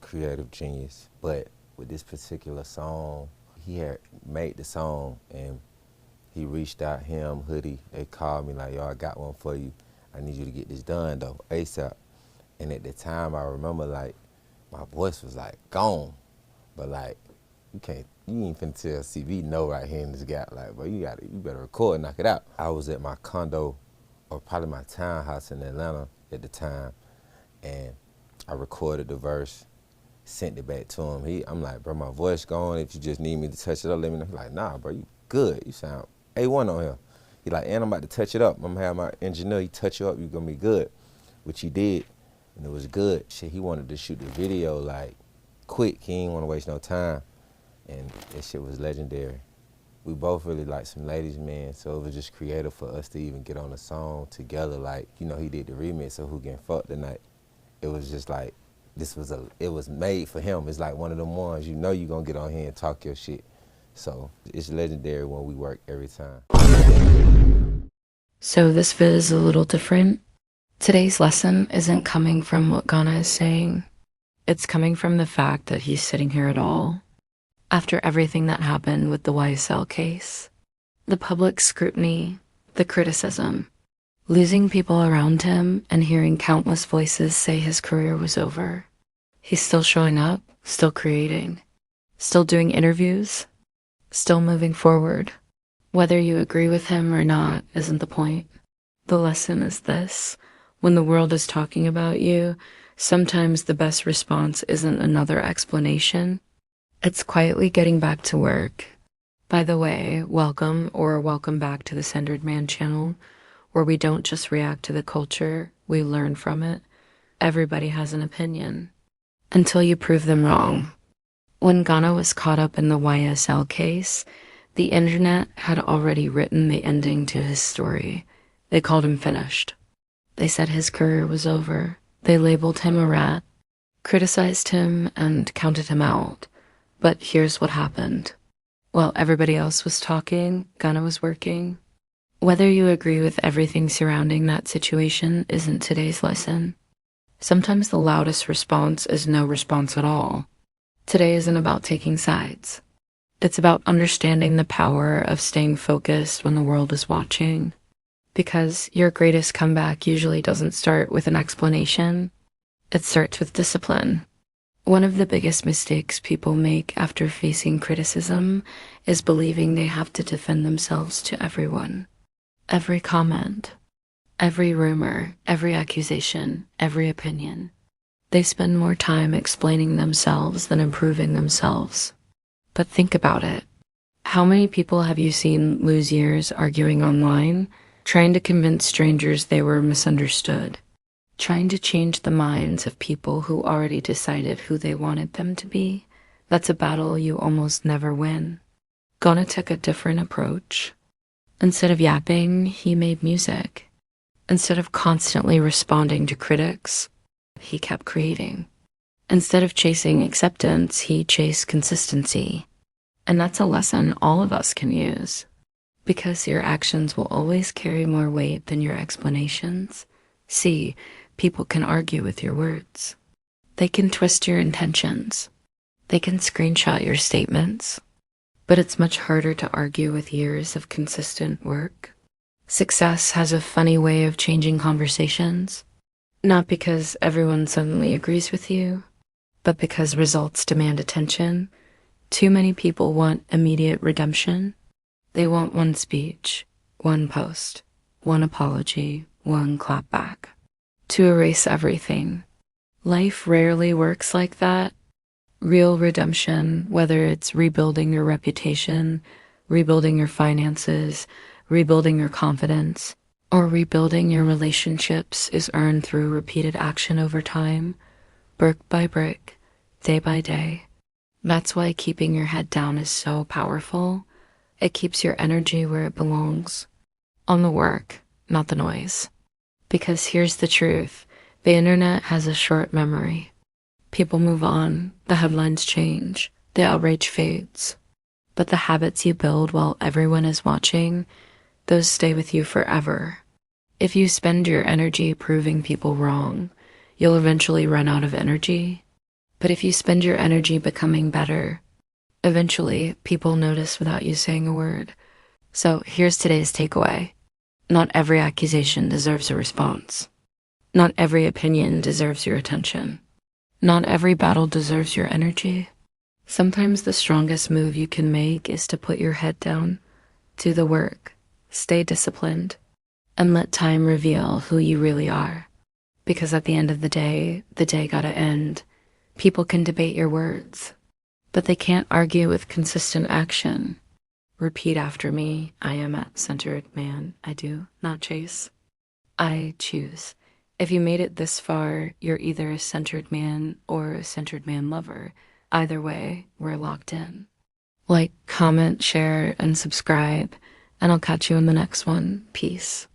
Creative genius. But with this particular song, he had made the song and he reached out, him, Hoodie, they called me like, yo, I got one for you. I need you to get this done though, ASAP. And at the time I remember like, my voice was like gone. But like, you ain't finna tell CV no right here in this gap. Like, bro, you better record and knock it out. I was at my condo, or probably my townhouse in Atlanta at the time, and I recorded the verse, sent it back to him. I'm like, bro, my voice gone. If you just need me to touch it up, let me know. He's like, nah, bro, you good. You sound A1 on here. He like, and I'm about to touch it up. I'm gonna have my engineer, he touch you up, you gonna be good. Which he did, and it was good. Shit, he wanted to shoot the video like quick. He ain't wanna waste no time. And that shit was legendary. We both really like some ladies, man, so it was just creative for us to even get on a song together. Like, you know, he did the remix of Who Getting Fucked Tonight. It was just like, it was made for him. It's like one of them ones, you know you gonna get on here and talk your shit. So it's legendary when we work every time. So this vid is a little different. Today's lesson isn't coming from what Gunna is saying. It's coming from the fact that he's sitting here at all. After everything that happened with the YSL case, the public scrutiny, the criticism, losing people around him and hearing countless voices say his career was over, he's still showing up, still creating, still doing interviews, still moving forward. Whether you agree with him or not isn't the point. The lesson is this: when the world is talking about you, sometimes the best response isn't another explanation. It's quietly getting back to work. By the way, welcome back to the Centered Man channel, where we don't just react to the culture, we learn from it. Everybody has an opinion, until you prove them wrong. When Gunna was caught up in the YSL case, the internet had already written the ending to his story. They called him finished. They said his career was over. They labeled him a rat, criticized him, and counted him out. But here's what happened. While everybody else was talking, Gunna was working. Whether you agree with everything surrounding that situation isn't today's lesson. Sometimes the loudest response is no response at all. Today isn't about taking sides. It's about understanding the power of staying focused when the world is watching. Because your greatest comeback usually doesn't start with an explanation. It starts with discipline. One of the biggest mistakes people make after facing criticism is believing they have to defend themselves to everyone. Every comment, every rumor, every accusation, every opinion. They spend more time explaining themselves than improving themselves. But think about it. How many people have you seen lose years arguing online, trying to convince strangers they were misunderstood? Trying to change the minds of people who already decided who they wanted them to be? That's a battle you almost never win. Gunna took a different approach. Instead of yapping, he made music. Instead of constantly responding to critics, he kept creating. Instead of chasing acceptance, he chased consistency. And that's a lesson all of us can use. Because your actions will always carry more weight than your explanations. See, people can argue with your words. They can twist your intentions. They can screenshot your statements. But it's much harder to argue with years of consistent work. Success has a funny way of changing conversations. Not because everyone suddenly agrees with you, but because results demand attention. Too many people want immediate redemption. They want one speech, one post, one apology, one clapback, to erase everything. Life rarely works like that. Real redemption, whether it's rebuilding your reputation, rebuilding your finances, rebuilding your confidence, or rebuilding your relationships, is earned through repeated action over time, brick by brick, day by day. That's why keeping your head down is so powerful. It keeps your energy where it belongs, on the work, not the noise. Because here's the truth, the internet has a short memory. People move on, the headlines change, the outrage fades. But the habits you build while everyone is watching, those stay with you forever. If you spend your energy proving people wrong, you'll eventually run out of energy. But if you spend your energy becoming better, eventually people notice without you saying a word. So here's today's takeaway. Not every accusation deserves a response. Not every opinion deserves your attention. Not every battle deserves your energy. Sometimes the strongest move you can make is to put your head down, do the work, stay disciplined, and let time reveal who you really are. Because at the end of the day gotta end. People can debate your words, but they can't argue with consistent action. Repeat after me. I am a centered man. I do not chase. I choose. If you made it this far, you're either a centered man or a centered man lover. Either way, we're locked in. Like, comment, share, and subscribe, and I'll catch you in the next one. Peace.